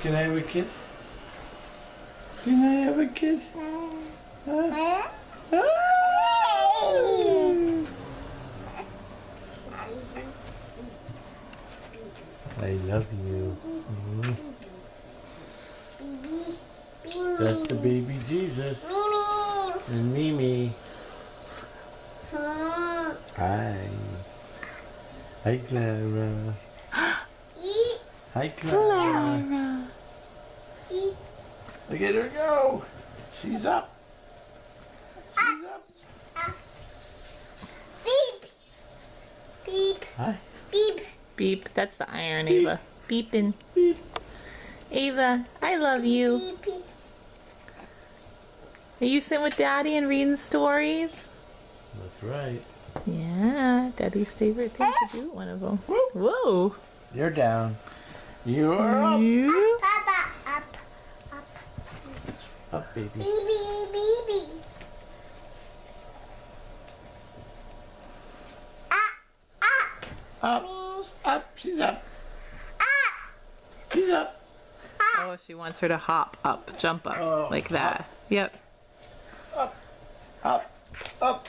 Can I have a kiss? Can I have a kiss? Ah. I love you. That's the baby Jesus. And Mimi. Hi. Hi, Clara. Hi, Clara. Look at her go. She's up. She's up. Beep. Beep. Hi. Beep. Beep. That's the iron, Ava. Beeping. Beep. Ava, I love you. Beep. Beep. Are you sitting with Daddy and reading stories? That's right. Yeah, Daddy's favorite thing to do. One of them. Whoa. You're down. You are up. You? Papa. Up. Up. Up, baby. Baby. Up. Up. She's up. She's up. Oh, she wants her to hop up, jump up, Oh, like that. Yep. Up. Up. Up.